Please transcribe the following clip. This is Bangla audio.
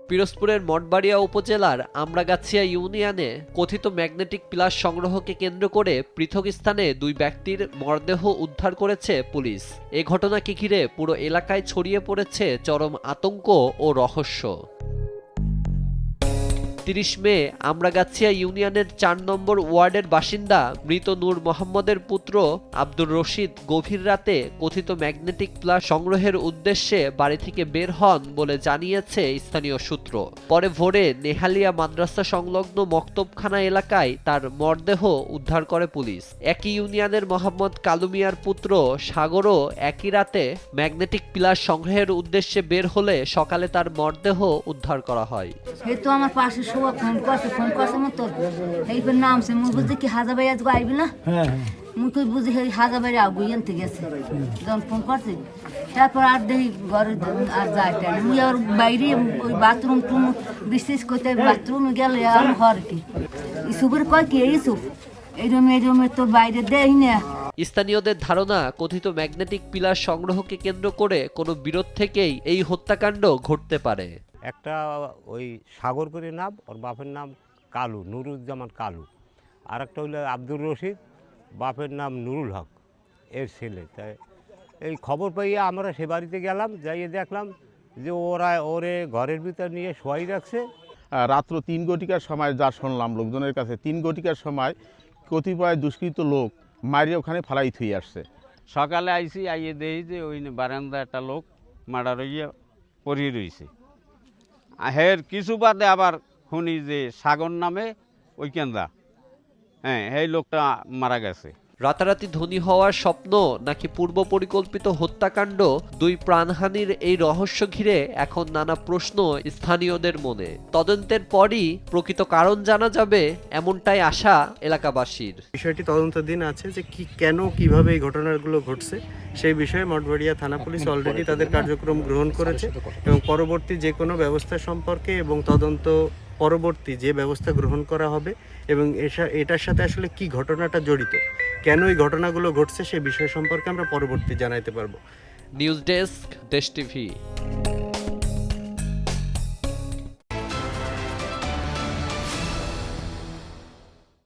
পিরোজপুরের মঠবাড়িয়া উপজেলার আমরাগাছিয়া ইউনিয়নে কথিত ম্যাগনেটিক প্লাস সংগ্রহকে কেন্দ্র করে পৃথক স্থানে দুই ব্যক্তির মরদেহ উদ্ধার করেছে পুলিশ। এ ঘটনাকে ঘিরে পুরো এলাকায় ছড়িয়ে পড়েছে চরম আতঙ্ক ও রহস্য। ৩০ মে আমরাগাছিয়া ইউনিয়নের ৪ নম্বর ওয়ার্ডের বাসিন্দা মৃত নূর মোহাম্মদের পুত্র আব্দুর রশিদ গভীর রাতে কথিত ম্যাগনেটিক প্লাস সংগ্রহের উদ্দেশ্যে বাড়ি থেকে বের হন বলে জানিয়েছে স্থানীয় সূত্র। পরে ভোরে নেহালিয়া মাদ্রাসা সংলগ্ন মক্তবখানা এলাকায় তার মরদেহ উদ্ধার করে পুলিশ। একই ইউনিয়নের মোহাম্মদ কালুমিয়ার পুত্র সাগরও একই রাতে ম্যাগনেটিক প্লাস সংগ্রহের উদ্দেশ্যে বের হলে সকালে তার মরদেহ উদ্ধার করা হয়। আমার পাশে ফোন করছে মতো এইবার নামছে মুই বুঝি কি হাজাবাই আজ আইবি না মুই কই বুঝি এই হাজাবাই আগুই আনতে গেছে যখন ফোন করছে তারপর আর দেখি ঘরে আর যাইতে মুই আর বাইরে ওই বাথরুম টুম বিশেষ করতে বাথরুমে গেলে আর ঘর কি ইসুফের কয় কি ইসুফ এই রুমে তো বাইরে দেই না। স্থানীয়দের ধারণা কথিত ম্যাগনেটিক পিলার সংগ্রহকে কেন্দ্র করে কোনো বিরোধ থেকেই এই হত্যাকাণ্ড ঘটতে পারে। একটা ওই সাগর করে নাম, ওর বাপের নাম কালু, নুরুজ্জামান কালু। আর একটা হইলো আব্দুর রশিদ, বাপের নাম নুরুল হক, এর ছেলে। তাই এই খবর পাইয়ে আমরা সে বাড়িতে গেলাম, যাইয়ে দেখলাম যে ওরে ঘরের ভিতর নিয়ে শোয়াই রাখছে। রাত্র ৩ ঘটিকার সময় যা শুনলাম লোকজনের কাছে, ৩ ঘটিকার সময় কতিপয় দুষ্কৃত লোক মারিয়ে ওখানে ফালাই থুই আসছে। সকালে আইসি আইয়ে দেখি যে ওই বারান্দা একটা লোক মারা রইয়া পড়িয়ে রয়েছে। হের কিছু বাদে আবার শুনি যে সাগর নামে ওই কেন্দ্রা, এই লোকটা মারা গেছে। রাতারাতি ধনী হওয়ার স্বপ্ন নাকি পূর্ব পরিকল্পিত হত্যাকাণ্ড, দুই প্রাণহানির এই রহস্য ঘিরে এখন নানা প্রশ্ন স্থানীয়দের মনে। তদন্তের পরই প্রকৃত কারণ জানা যাবে, এমনটাই আশা এলাকাবাসীর। বিষয়টি তদন্তাধীন আছে যে কিভাবে এই ঘটনাগুলো ঘটছে সেই বিষয়ে মঠবাড়িয়া থানা পুলিশ অলরেডি তাদের কার্যক্রম গ্রহণ করেছে এবং পরবর্তী যে কোনো ব্যবস্থা সম্পর্কে এবং তদন্ত পরবর্তী যে ব্যবস্থা গ্রহণ করা হবে এবং এটার সাথে আসলে কি ঘটনাটা জড়িত, কেন এই ঘটনাগুলো ঘটছে সে বিষয় সম্পর্কে আমরা পরবর্তী জানাইতে পারবো। নিউজ ডেস্ক, দেশ টিভি।